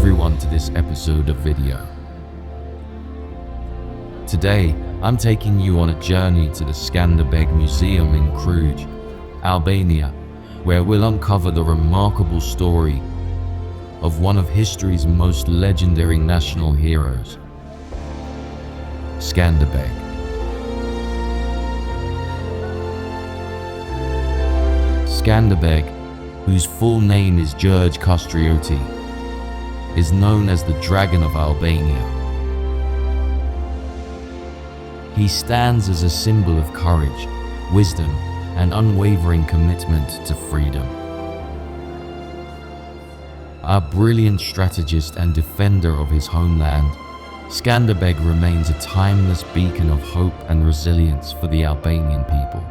everyone to this episode of video. Today, I'm taking you on a journey to the Skanderbeg Museum in Krujë, Albania, where we'll uncover the remarkable story of one of history's most legendary national heroes, Skanderbeg. Skanderbeg, whose full name is Gjergj Kastrioti, is known as the Dragon of Albania. He stands as a symbol of courage, wisdom, and unwavering commitment to freedom. A brilliant strategist and defender of his homeland, Skanderbeg remains a timeless beacon of hope and resilience for the Albanian people.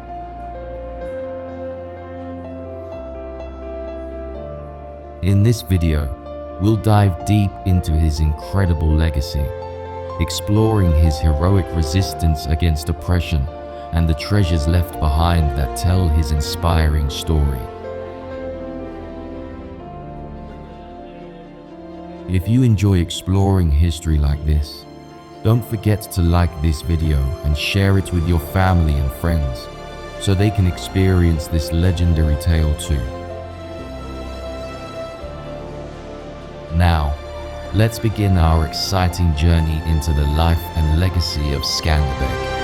In this video, we'll dive deep into his incredible legacy, exploring his heroic resistance against oppression and the treasures left behind that tell his inspiring story. If you enjoy exploring history like this, don't forget to like this video and share it with your family and friends so they can experience this legendary tale too. Now, let's begin our exciting journey into the life and legacy of Skanderbeg.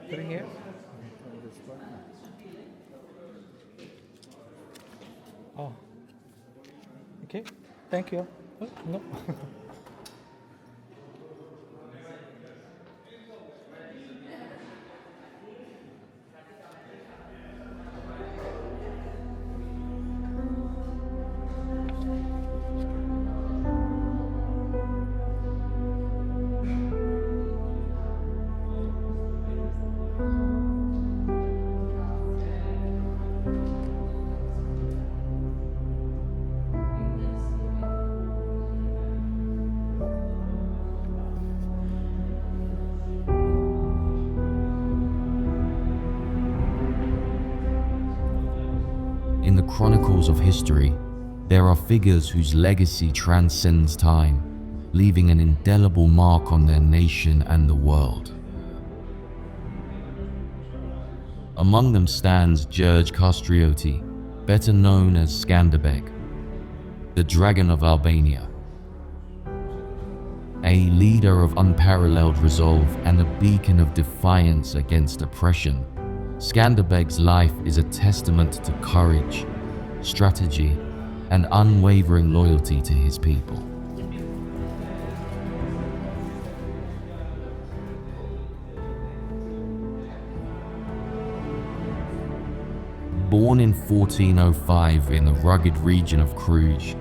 Put it here. Oh, okay. Thank you. Oh, no. In the chronicles of history, there are figures whose legacy transcends time, leaving an indelible mark on their nation and the world. Among them stands Gjergj Kastrioti, better known as Skanderbeg, the Dragon of Albania. A leader of unparalleled resolve and a beacon of defiance against oppression, Skanderbeg's life is a testament to courage, strategy, and unwavering loyalty to his people. Born in 1405 in the rugged region of Krujë,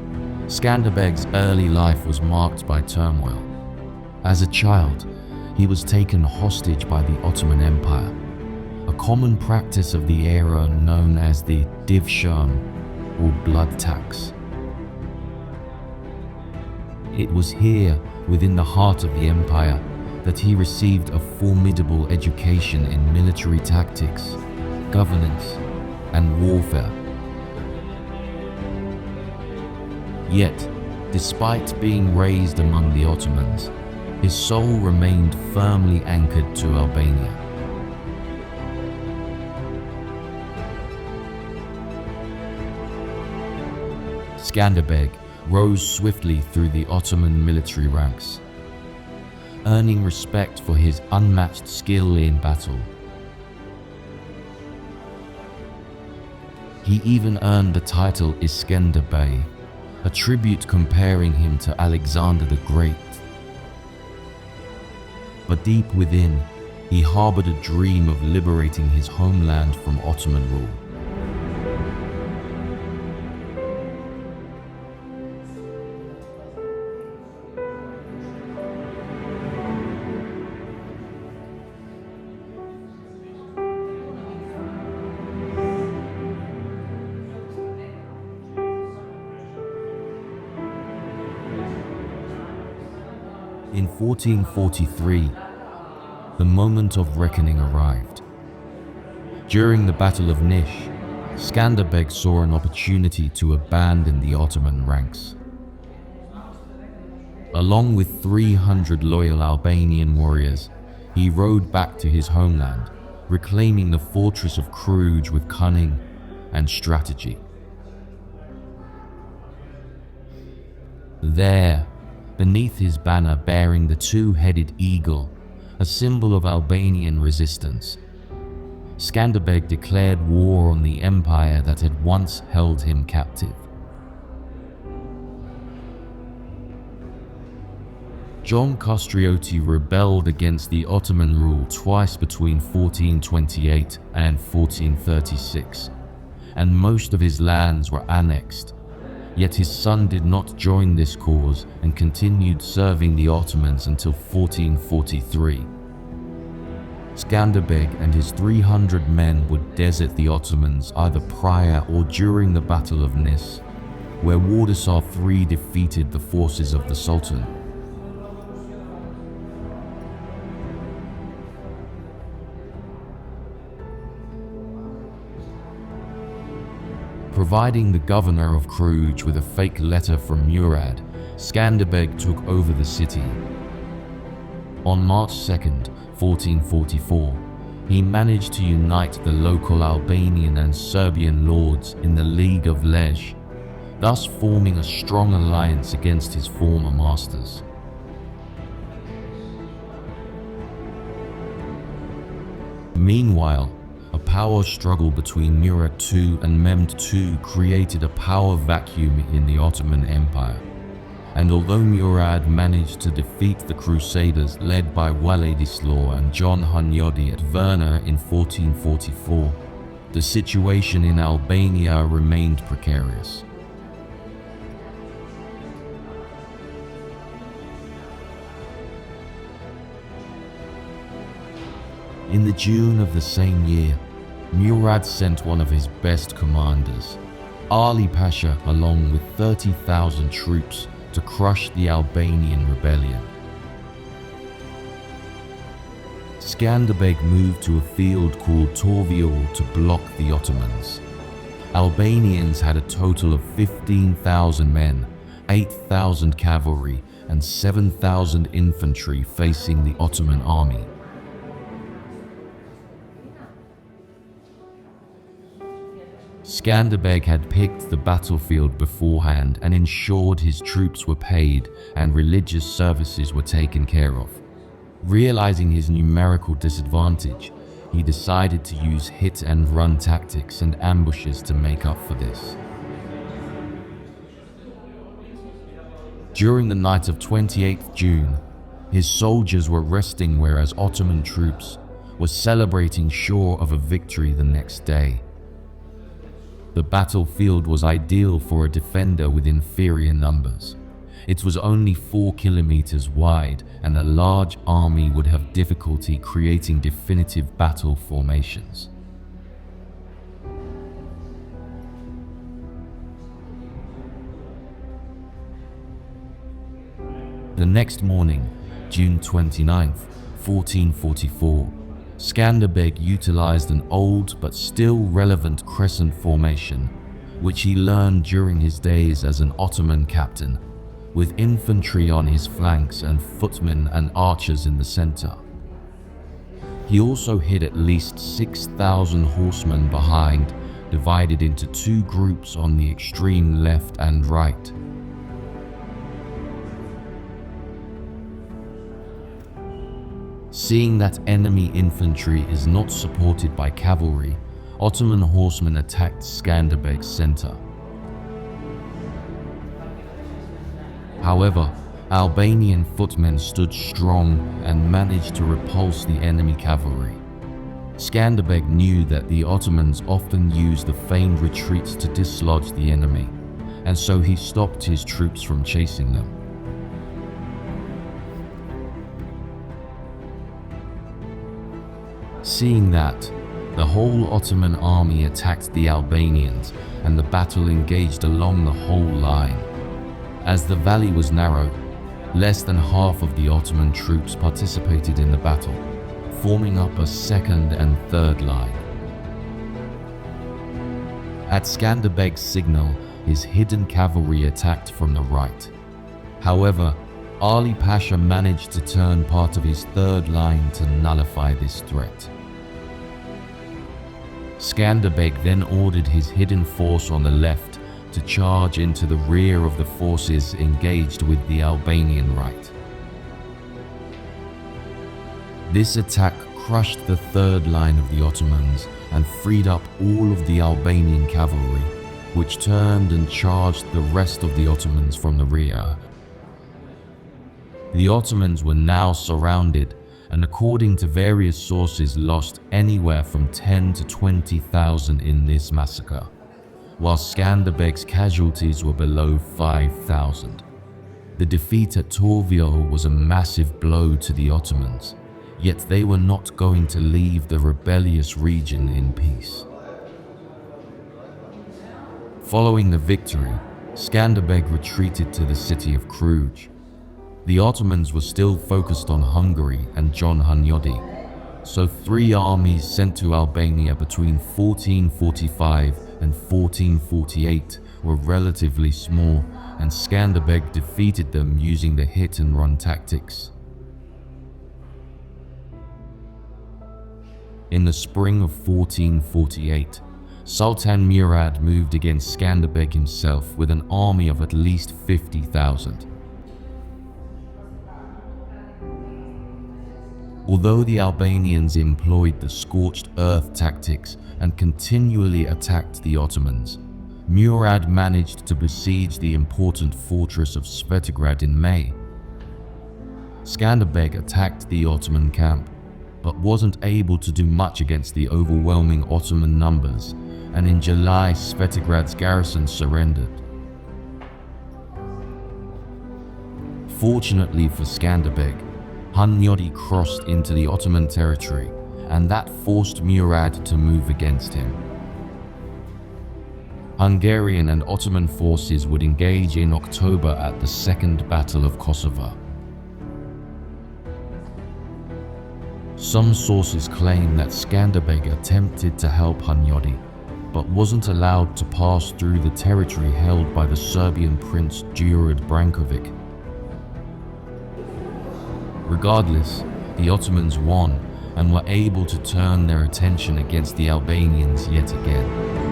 Skanderbeg's early life was marked by turmoil. As a child, he was taken hostage by the Ottoman Empire, a common practice of the era known as the divshirm, or blood tax. It was here, within the heart of the empire, that he received a formidable education in military tactics, governance, and warfare. Yet, despite being raised among the Ottomans, his soul remained firmly anchored to Albania. Skanderbeg rose swiftly through the Ottoman military ranks, earning respect for his unmatched skill in battle. He even earned the title Iskender, a tribute comparing him to Alexander the Great. But deep within, he harbored a dream of liberating his homeland from Ottoman rule. In 1443, the moment of reckoning arrived. During the Battle of Nish, Skanderbeg saw an opportunity to abandon the Ottoman ranks. Along with 300 loyal Albanian warriors, he rode back to his homeland, reclaiming the fortress of Krujë with cunning and strategy. There, beneath his banner bearing the two-headed eagle, a symbol of Albanian resistance, Skanderbeg declared war on the empire that had once held him captive. Gjergj Kastrioti rebelled against the Ottoman rule twice between 1428 and 1436, and most of his lands were annexed. Yet his son did not join this cause and continued serving the Ottomans until 1443. Skanderbeg and his 300 men would desert the Ottomans either prior or during the Battle of Nis, where Władysław III defeated the forces of the Sultan. Providing the governor of Krujë with a fake letter from Murad, Skanderbeg took over the city. On March 2nd, 1444, he managed to unite the local Albanian and Serbian lords in the League of Lej, thus forming a strong alliance against his former masters. Meanwhile, a power struggle between Murad II and Mehmed II created a power vacuum in the Ottoman Empire. And although Murad managed to defeat the Crusaders led by Władysław and John Hunyadi at Varna in 1444, the situation in Albania remained precarious. In the June of the same year, Murad sent one of his best commanders, Ali Pasha, along with 30,000 troops to crush the Albanian rebellion. Skanderbeg moved to a field called Torviol to block the Ottomans. Albanians had a total of 15,000 men, 8,000 cavalry, and 7,000 infantry facing the Ottoman army. Skanderbeg had picked the battlefield beforehand and ensured his troops were paid and religious services were taken care of. Realizing his numerical disadvantage, he decided to use hit-and-run tactics and ambushes to make up for this. During the night of 28th June, his soldiers were resting whereas Ottoman troops were celebrating sure of a victory the next day. The battlefield was ideal for a defender with inferior numbers. It was only 4 kilometers wide, and a large army would have difficulty creating definitive battle formations. The next morning, June 29th, 1444, Skanderbeg utilized an old but still relevant crescent formation, which he learned during his days as an Ottoman captain, with infantry on his flanks and footmen and archers in the center. He also hid at least 6,000 horsemen behind, divided into 2 groups on the extreme left and right. Seeing that enemy infantry is not supported by cavalry, Ottoman horsemen attacked Skanderbeg's center. However, Albanian footmen stood strong and managed to repulse the enemy cavalry. Skanderbeg knew that the Ottomans often used the feigned retreats to dislodge the enemy, and so he stopped his troops from chasing them. Seeing that, the whole Ottoman army attacked the Albanians, and the battle engaged along the whole line. As the valley was narrow, Less than half of the Ottoman troops participated in the battle, forming up a second and third line. At Skanderbeg's signal, his hidden cavalry attacked from the right. However, Ali Pasha managed to turn part of his third line to nullify this threat. Skanderbeg then ordered his hidden force on the left to charge into the rear of the forces engaged with the Albanian right. This attack crushed the third line of the Ottomans and freed up all of the Albanian cavalry, which turned and charged the rest of the Ottomans from the rear. The Ottomans were now surrounded and, according to various sources, lost anywhere from 10 to 20,000 in this massacre, while Skanderbeg's casualties were below 5,000. The defeat at Torvio was a massive blow to the Ottomans, yet they were not going to leave the rebellious region in peace. Following the victory, Skanderbeg retreated to the city of Krujë. The Ottomans were still focused on Hungary and John Hunyadi, so 3 armies sent to Albania between 1445 and 1448 were relatively small, and Skanderbeg defeated them using the hit-and-run tactics. In the spring of 1448, Sultan Murad moved against Skanderbeg himself with an army of at least 50,000. Although the Albanians employed the scorched earth tactics and continually attacked the Ottomans, Murad managed to besiege the important fortress of Svetigorod in May. Skanderbeg attacked the Ottoman camp, but wasn't able to do much against the overwhelming Ottoman numbers, and in July Svetigorod's garrison surrendered. Fortunately for Skanderbeg, Hunyadi crossed into the Ottoman territory, and that forced Murad to move against him. Hungarian and Ottoman forces would engage in October at the Second Battle of Kosovo. Some sources claim that Skanderbeg attempted to help Hunyadi, but wasn't allowed to pass through the territory held by the Serbian prince Đurđ Branković. Regardless, the Ottomans won and were able to turn their attention against the Albanians yet again.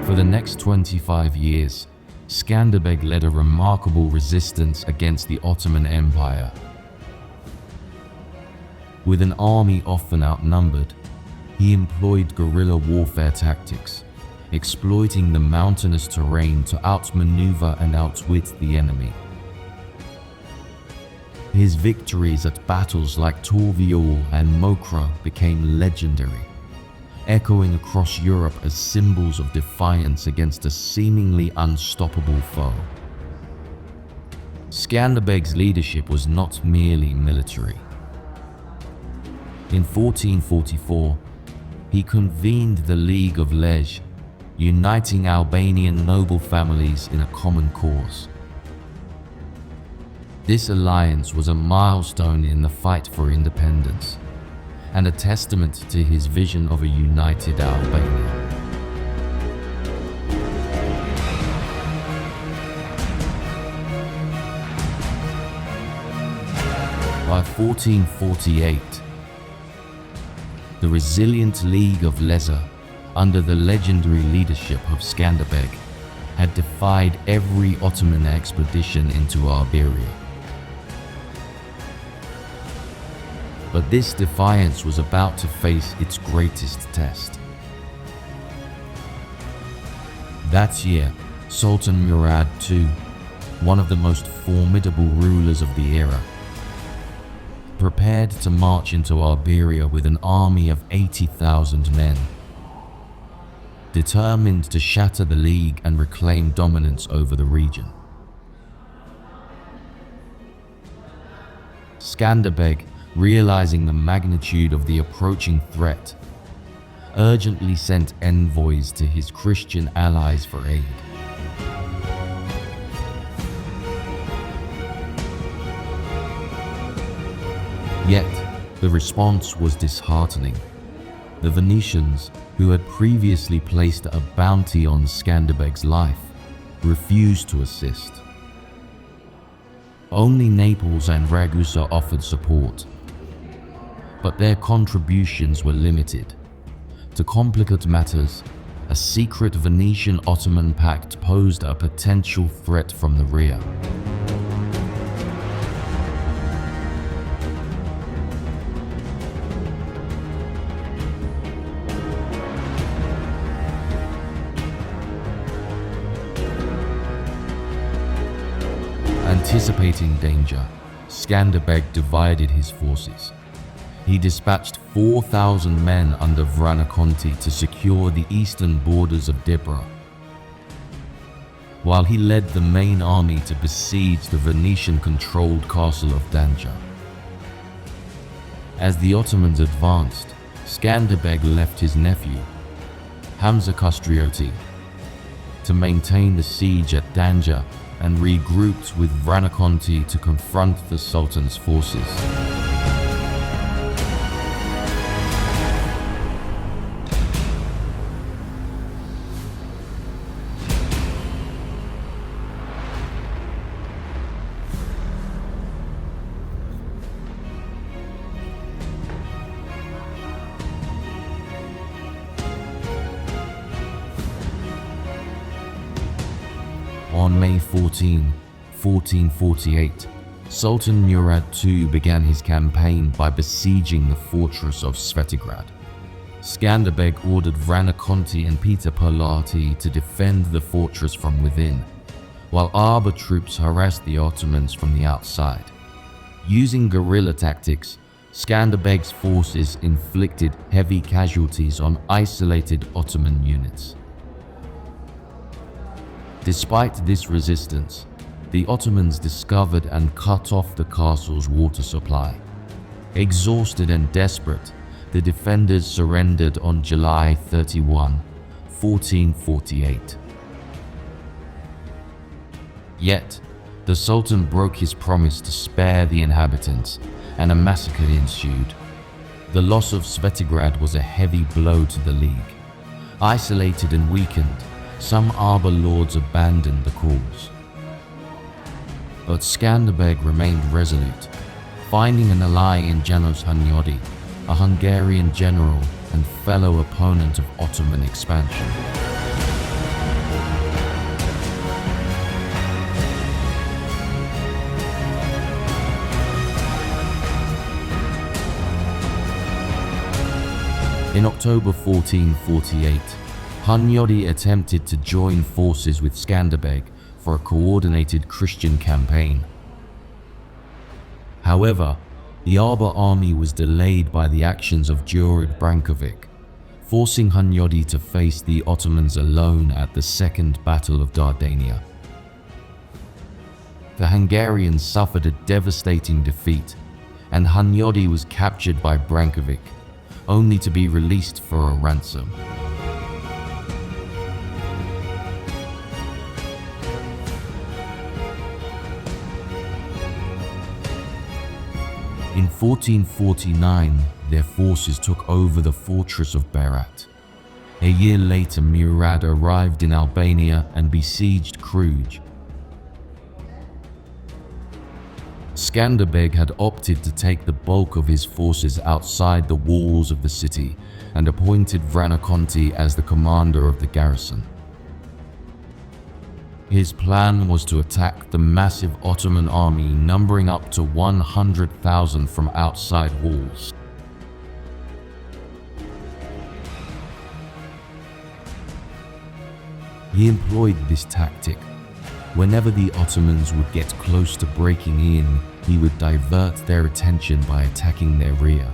For the next 25 years, Skanderbeg led a remarkable resistance against the Ottoman Empire. With an army often outnumbered, he employed guerrilla warfare tactics, exploiting the mountainous terrain to outmaneuver and outwit the enemy. His victories at battles like Torvio and Mokra became legendary, echoing across Europe as symbols of defiance against a seemingly unstoppable foe. Skanderbeg's leadership was not merely military. In 1444, he convened the League of Lej, uniting Albanian noble families in a common cause. This alliance was a milestone in the fight for independence and a testament to his vision of a united Albania. By 1448, the resilient League of Leza, under the legendary leadership of Skanderbeg, had defied every Ottoman expedition into Iberia. But this defiance was about to face its greatest test. That year, Sultan Murad II, one of the most formidable rulers of the era, prepared to march into Iberia with an army of 80,000 men, determined to shatter the League and reclaim dominance over the region. Skanderbeg, realizing the magnitude of the approaching threat, urgently sent envoys to his Christian allies for aid. Yet, the response was disheartening. The Venetians, who had previously placed a bounty on Skanderbeg's life, refused to assist. Only Naples and Ragusa offered support, but their contributions were limited. To complicate matters, a secret Venetian-Ottoman pact posed a potential threat from the rear. Anticipating danger, Skanderbeg divided his forces. He dispatched 4,000 men under Vranakonti to secure the eastern borders of Dibra, while he led the main army to besiege the Venetian-controlled castle of Danja. As the Ottomans advanced, Skanderbeg left his nephew, Hamza Kastrioti, to maintain the siege at Danja and regrouped with Vranakonti to confront the Sultan's forces. On May 14, 1448, Sultan Murad II began his campaign by besieging the fortress of Svetigrad. Skanderbeg ordered Vranakonti and Peter Palati to defend the fortress from within, while Arba troops harassed the Ottomans from the outside. Using guerrilla tactics, Skanderbeg's forces inflicted heavy casualties on isolated Ottoman units. Despite this resistance, the Ottomans discovered and cut off the castle's water supply. Exhausted and desperate, the defenders surrendered on July 31, 1448. Yet, the Sultan broke his promise to spare the inhabitants, and a massacre ensued. The loss of Svetigrad was a heavy blow to the League. Isolated and weakened, some Arba lords abandoned the cause. But Skanderbeg remained resolute, finding an ally in Janos Hunyadi, a Hungarian general and fellow opponent of Ottoman expansion. In October 1448, Hunyadi attempted to join forces with Skanderbeg for a coordinated Christian campaign. However, the Arba army was delayed by the actions of Đurić Branković, forcing Hunyadi to face the Ottomans alone at the Second Battle of Dardania. The Hungarians suffered a devastating defeat, and Hunyadi was captured by Branković, only to be released for a ransom. In 1449, their forces took over the fortress of Berat. A year later, Murad arrived in Albania and besieged Krujë. Skanderbeg had opted to take the bulk of his forces outside the walls of the city and appointed Vranakonti as the commander of the garrison. His plan was to attack the massive Ottoman army numbering up to 100,000 from outside walls. He employed this tactic. Whenever the Ottomans would get close to breaking in, he would divert their attention by attacking their rear.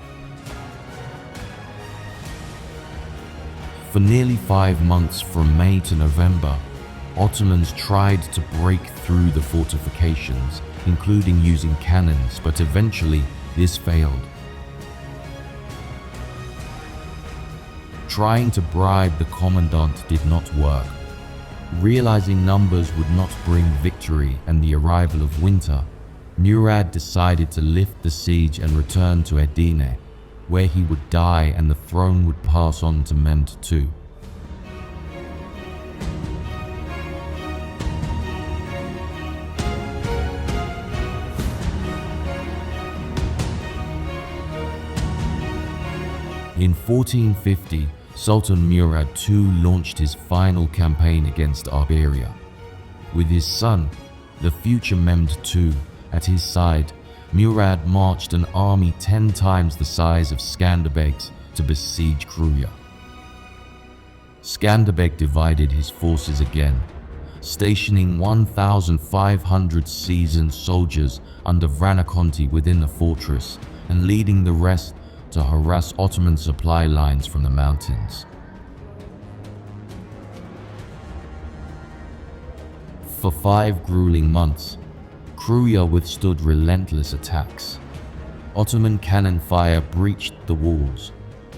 For nearly 5 months, from May to November, Ottomans tried to break through the fortifications, including using cannons, but eventually this failed. Trying to bribe the commandant did not work. Realizing numbers would not bring victory and the arrival of winter, Murad decided to lift the siege and return to Edirne, where he would die and the throne would pass on to Mehmed II. In 1450, Sultan Murad II launched his final campaign against Albania. With his son, the future Mehmed II, at his side, Murad marched an army 10 times the size of Skanderbeg's to besiege Krujë. Skanderbeg divided his forces again, stationing 1,500 seasoned soldiers under Vranakonti within the fortress and leading the rest to harass Ottoman supply lines from the mountains. For 5 grueling months, Krujë withstood relentless attacks. Ottoman cannon fire breached the walls,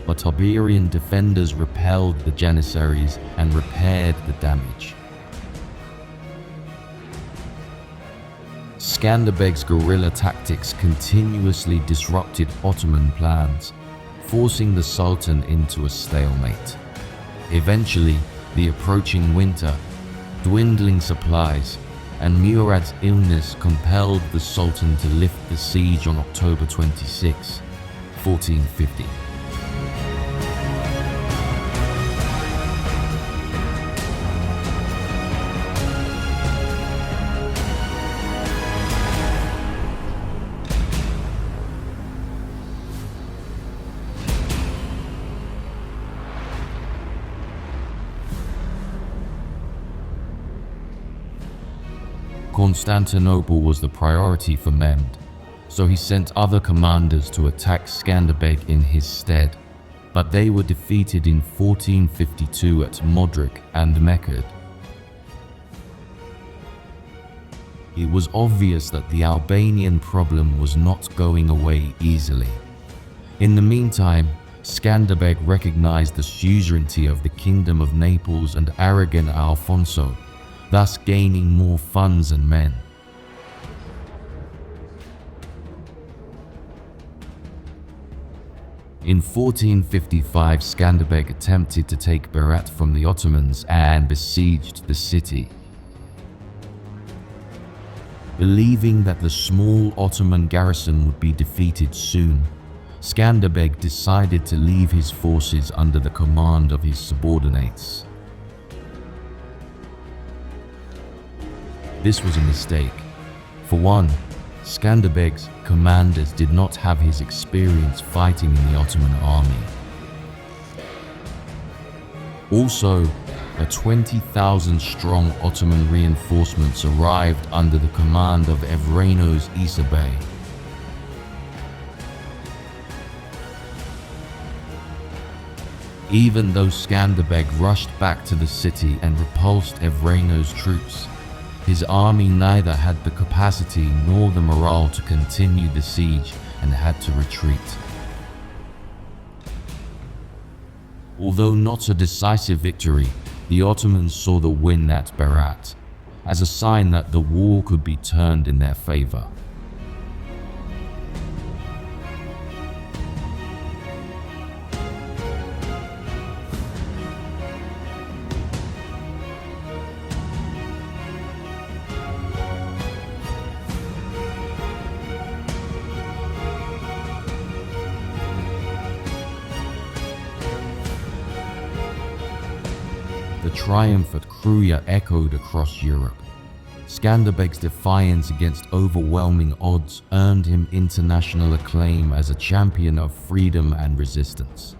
but Albanian defenders repelled the Janissaries and repaired the damage. Skanderbeg's guerrilla tactics continuously disrupted Ottoman plans, forcing the Sultan into a stalemate. Eventually, the approaching winter, dwindling supplies, and Murad's illness compelled the Sultan to lift the siege on October 26, 1450. Constantinople was the priority for Mehmed, so he sent other commanders to attack Skanderbeg in his stead, but they were defeated in 1452 at Modric and Mekhed. It was obvious that the Albanian problem was not going away easily. In the meantime, Skanderbeg recognized the suzerainty of the Kingdom of Naples and Aragon Alfonso, thus gaining more funds and men. In 1455, Skanderbeg attempted to take Berat from the Ottomans and besieged the city. Believing that the small Ottoman garrison would be defeated soon, Skanderbeg decided to leave his forces under the command of his subordinates. This was a mistake. For one, Skanderbeg's commanders did not have his experience fighting in the Ottoman army. Also, a 20,000-strong Ottoman reinforcements arrived under the command of Evreno's Isa Bey. Even though Skanderbeg rushed back to the city and repulsed Evreno's troops, his army neither had the capacity nor the morale to continue the siege and had to retreat. Although not a decisive victory, the Ottomans saw the win at Berat as a sign that the war could be turned in their favor. triumph at Krujë echoed across Europe. Skanderbeg's defiance against overwhelming odds earned him international acclaim as a champion of freedom and resistance.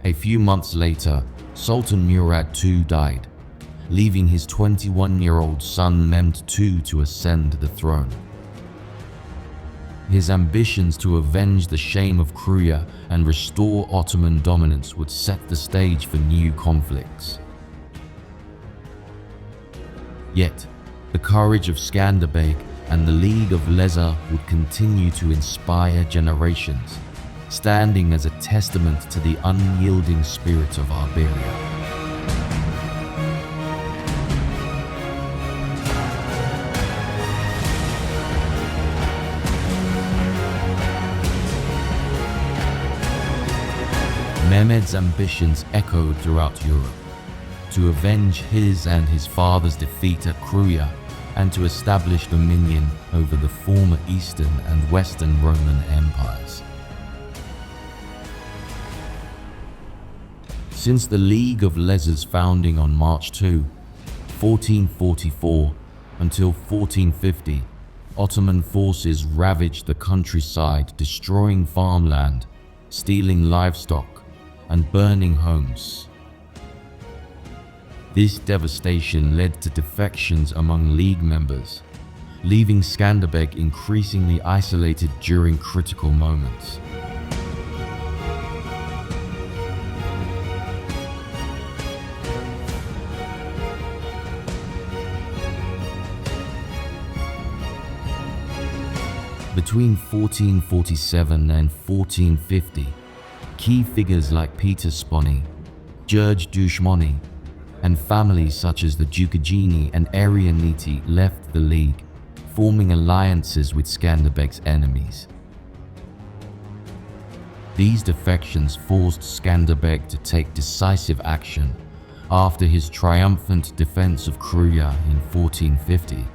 A few months later, Sultan Murad II died, leaving his 21-year-old son Mehmed II to ascend the throne. His ambitions to avenge the shame of Krujë and restore Ottoman dominance would set the stage for new conflicts. Yet, the courage of Skanderbeg and the League of Leza would continue to inspire generations, standing as a testament to the unyielding spirit of Albania. Mehmed's ambitions echoed throughout Europe, to avenge his and his father's defeat at Krujë and to establish dominion over the former Eastern and Western Roman empires. Since the League of Leza's founding on March 2, 1444 until 1450, Ottoman forces ravaged the countryside, destroying farmland, stealing livestock, and burning homes. This devastation led to defections among League members, leaving Skanderbeg increasingly isolated during critical moments. Between 1447 and 1450, key figures like Peter Sponi, Gjergj Kastrioti, and families such as the Dukagjini and Arianiti left the League, forming alliances with Skanderbeg's enemies. These defections forced Skanderbeg to take decisive action after his triumphant defense of Krujë in 1450.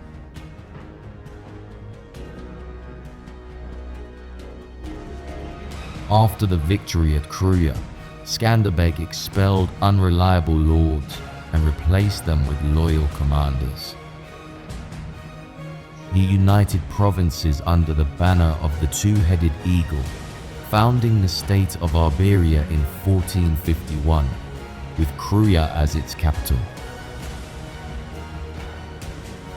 After the victory at Krujë, Skanderbeg expelled unreliable lords and replaced them with loyal commanders. He united provinces under the banner of the two-headed eagle, founding the state of Albania in 1451, with Krujë as its capital.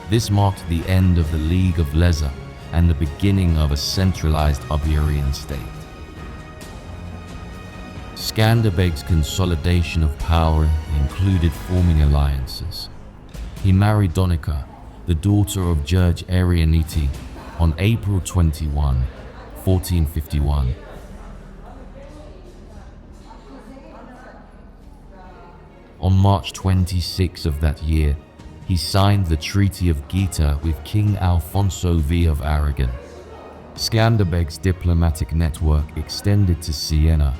This marked the end of the League of Leza and the beginning of a centralized Iberian state. Skanderbeg's consolidation of power included forming alliances. He married Donika, the daughter of Gjergj Arianiti, on April 21, 1451. On March 26 of that year, he signed the Treaty of Gaeta with King Alfonso V of Aragon. Skanderbeg's diplomatic network extended to Siena,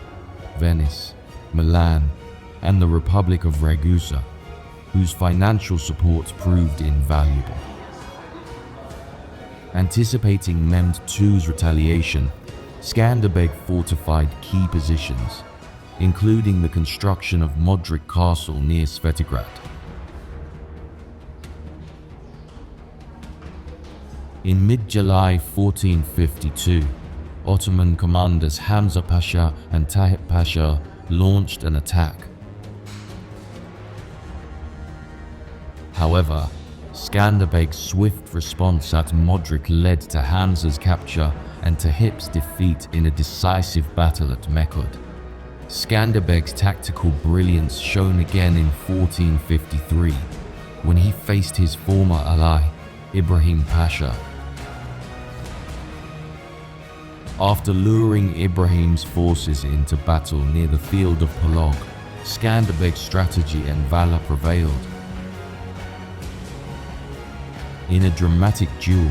Venice, Milan, and the Republic of Ragusa, whose financial support proved invaluable. Anticipating Mehmed II's retaliation, Skanderbeg fortified key positions, including the construction of Modric Castle near Svetigrad. In mid-July 1452, Ottoman commanders Hamza Pasha and Tahip Pasha launched an attack. However, Skanderbeg's swift response at Modric led to Hamza's capture and Tahip's defeat in a decisive battle at Mekod. Skanderbeg's tactical brilliance shone again in 1453, when he faced his former ally, Ibrahim Pasha. After luring Ibrahim's forces into battle near the field of Polog, Skanderbeg's strategy and valor prevailed. In a dramatic duel,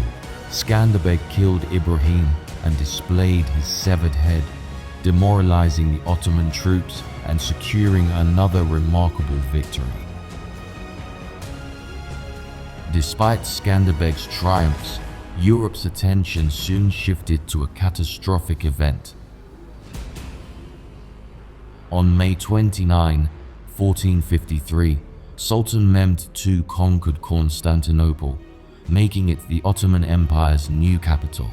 Skanderbeg killed Ibrahim and displayed his severed head, demoralizing the Ottoman troops and securing another remarkable victory. Despite Skanderbeg's triumphs, Europe's attention soon shifted to a catastrophic event. On May 29, 1453, Sultan Mehmed II conquered Constantinople, making it the Ottoman Empire's new capital.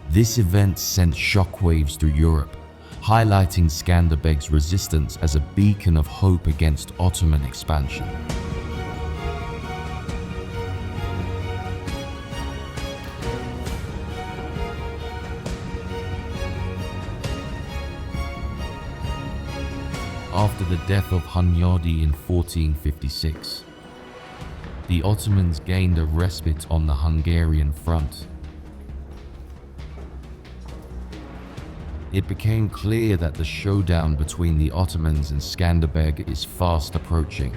This event sent shockwaves through Europe, highlighting Skanderbeg's resistance as a beacon of hope against Ottoman expansion. After the death of Hunyadi in 1456, the Ottomans gained a respite on the Hungarian front. It became clear that the showdown between the Ottomans and Skanderbeg is fast approaching.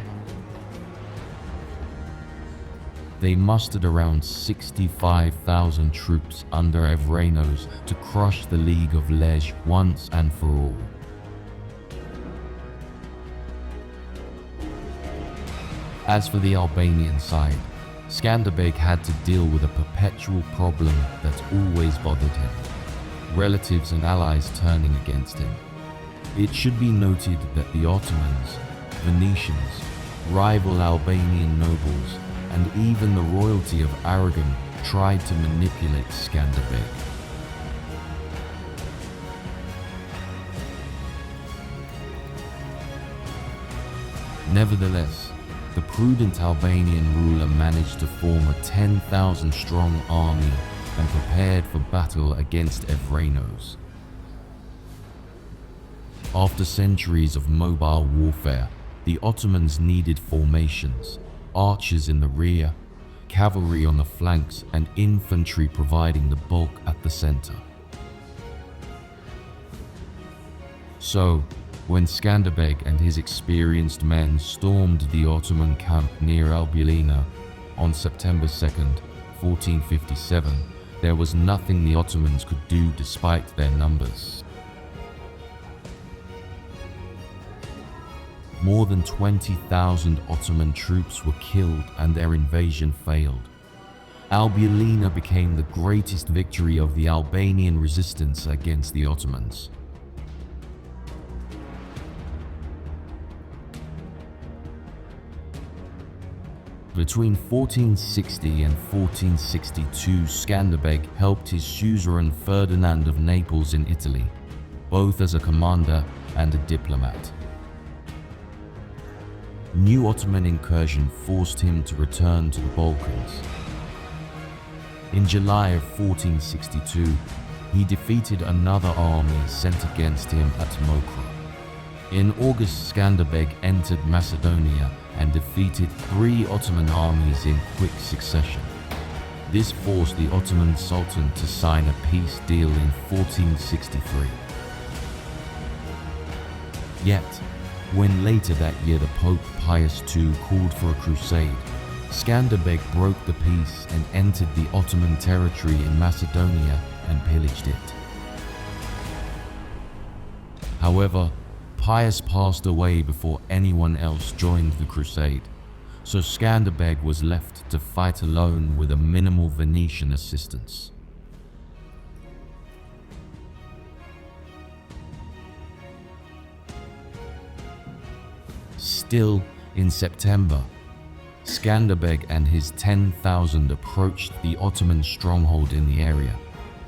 They mustered around 65,000 troops under Evrenos to crush the League of Lej once and for all. As for the Albanian side, Skanderbeg had to deal with a perpetual problem that always bothered him: relatives and allies turning against him. It should be noted that the Ottomans, Venetians, rival Albanian nobles, and even the royalty of Aragon tried to manipulate Skanderbeg. Nevertheless, the prudent Albanian ruler managed to form a 10,000-strong army and prepared for battle against Evrenos. After centuries of mobile warfare, the Ottomans needed formations, archers in the rear, cavalry on the flanks, and infantry providing the bulk at the center. So, when Skanderbeg and his experienced men stormed the Ottoman camp near Albania on September 2nd, 1457, there was nothing the Ottomans could do despite their numbers. More than 20,000 Ottoman troops were killed and their invasion failed. Albania became the greatest victory of the Albanian resistance against the Ottomans. Between 1460 and 1462, Skanderbeg helped his suzerain Ferdinand of Naples in Italy, both as a commander and a diplomat. New Ottoman incursion forced him to return to the Balkans. In July of 1462, he defeated another army sent against him at Mokrë. In August, Skanderbeg entered Macedonia and defeated 3 Ottoman armies in quick succession. This forced the Ottoman Sultan to sign a peace deal in 1463. Yet, when later that year the Pope Pius II called for a crusade, Skanderbeg broke the peace and entered the Ottoman territory in Macedonia and pillaged it. However, Pius passed away before anyone else joined the crusade, so Skanderbeg was left to fight alone with a minimal Venetian assistance. Still, in September, Skanderbeg and his 10,000 approached the Ottoman stronghold in the area,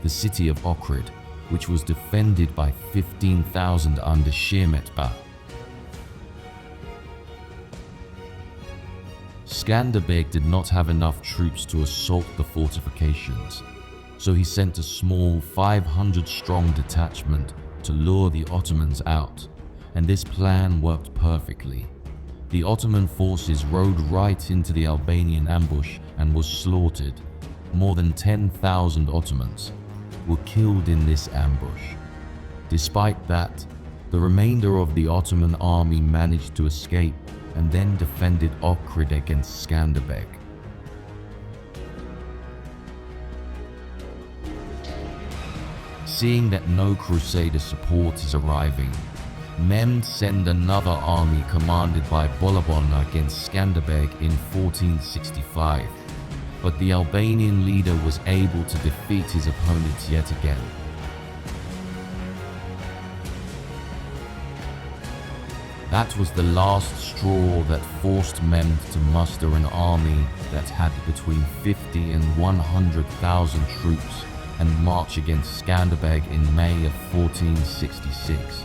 the city of Ohrid, which was defended by 15,000 under Shirmetba. Skanderbeg did not have enough troops to assault the fortifications, so he sent a small 500-strong detachment to lure the Ottomans out, and this plan worked perfectly. The Ottoman forces rode right into the Albanian ambush and was slaughtered. More than 10,000 Ottomans were killed in this ambush. Despite that, the remainder of the Ottoman army managed to escape and then defended Ohrid against Skanderbeg. Seeing that no crusader support is arriving, Mehmed sent another army commanded by Bolabon against Skanderbeg in 1465, but the Albanian leader was able to defeat his opponents yet again. That was the last straw that forced Mehmed to muster an army that had between 50 and 100,000 troops and march against Skanderbeg in May of 1466.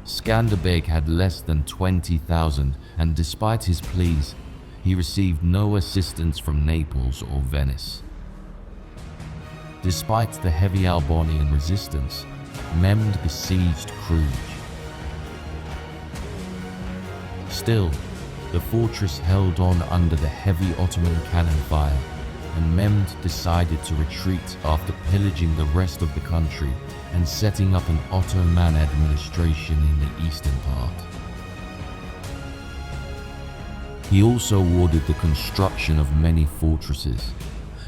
Skanderbeg had less than 20,000, and despite his pleas, he received no assistance from Naples or Venice. Despite the heavy Albanian resistance, Mehmed besieged Krujë. Still, the fortress held on under the heavy Ottoman cannon fire, and Mehmed decided to retreat after pillaging the rest of the country and setting up an Ottoman administration in the eastern part. He also ordered the construction of many fortresses,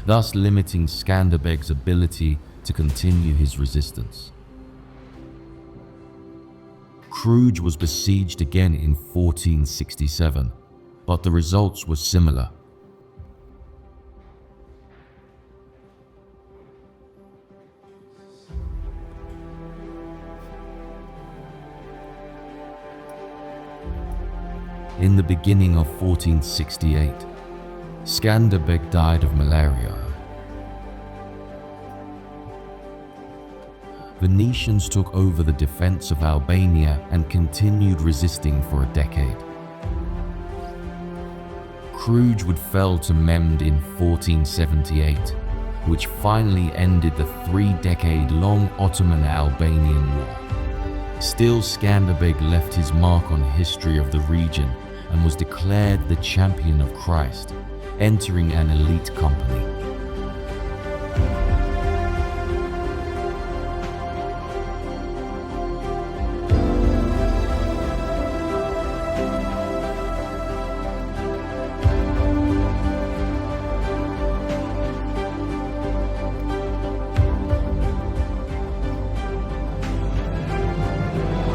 thus limiting Skanderbeg's ability to continue his resistance. Krujë was besieged again in 1467, but the results were similar. In the beginning of 1468, Skanderbeg died of malaria. Venetians took over the defense of Albania and continued resisting for a decade. Krujë would fall to Mehmed in 1478, which finally ended the 3-decade-long Ottoman-Albanian War. Still, Skanderbeg left his mark on history of the region and was declared the champion of Christ, entering an elite company.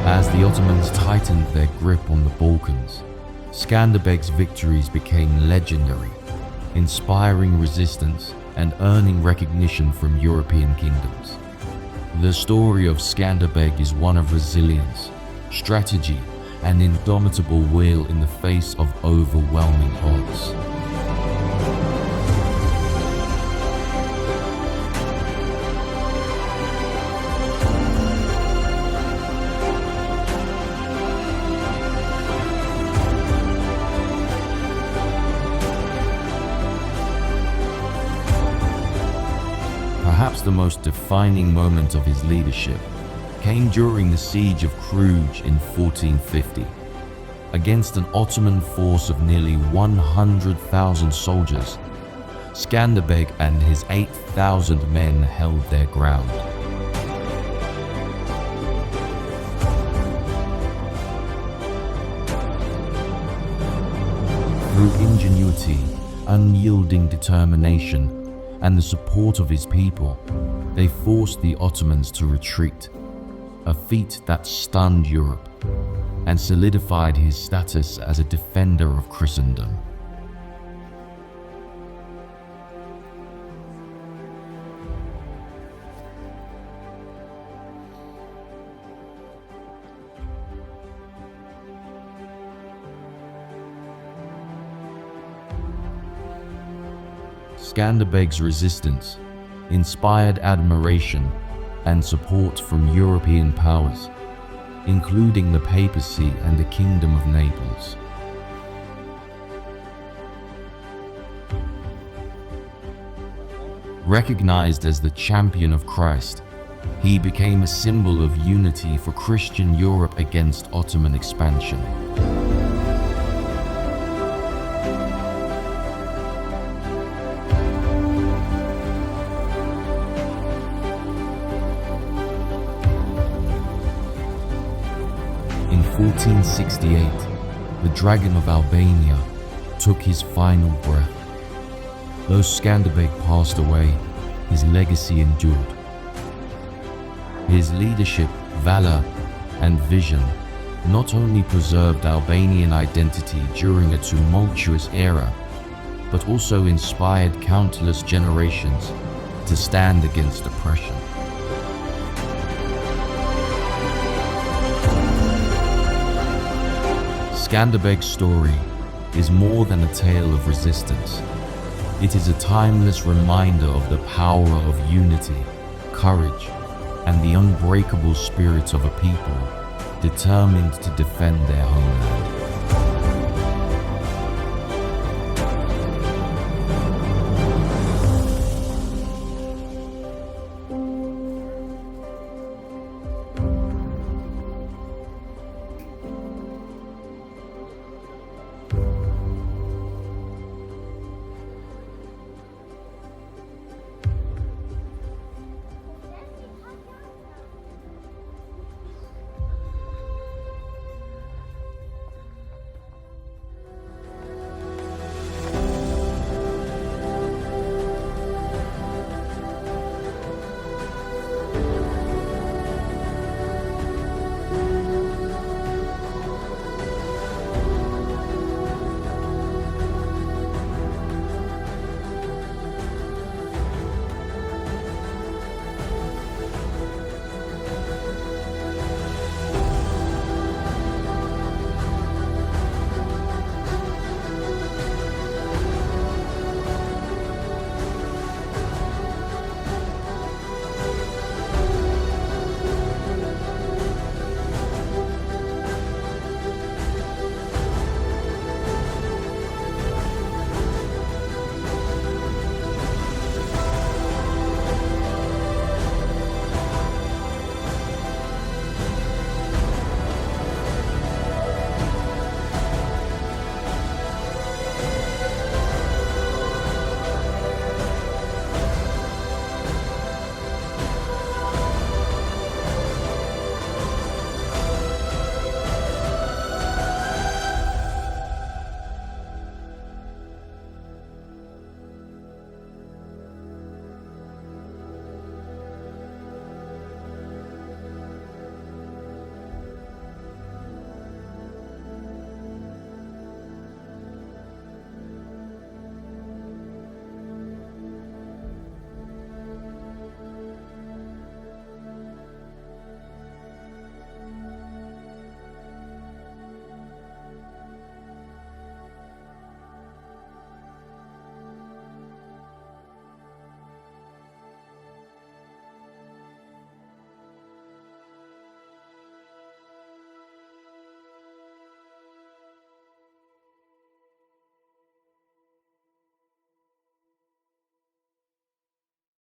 As the Ottomans tightened their grip on the Balkans, Skanderbeg's victories became legendary, inspiring resistance and earning recognition from European kingdoms. The story of Skanderbeg is one of resilience, strategy, and indomitable will in the face of overwhelming odds. Perhaps the most defining moment of his leadership came during the siege of Krujë in 1450. Against an Ottoman force of nearly 100,000 soldiers, Skanderbeg and his 8,000 men held their ground. Through ingenuity, unyielding determination, and the support of his people, they forced the Ottomans to retreat, a feat that stunned Europe and solidified his status as a defender of Christendom. Skanderbeg's resistance inspired admiration and support from European powers, including the papacy and the Kingdom of Naples. Recognized as the champion of Christ, he became a symbol of unity for Christian Europe against Ottoman expansion. In 1468, the Dragon of Albania took his final breath. Though Skanderbeg passed away, his legacy endured. His leadership, valor, and vision not only preserved Albanian identity during a tumultuous era, but also inspired countless generations to stand against oppression. Skanderbeg's story is more than a tale of resistance. It is a timeless reminder of the power of unity, courage, and the unbreakable spirit of a people determined to defend their homeland.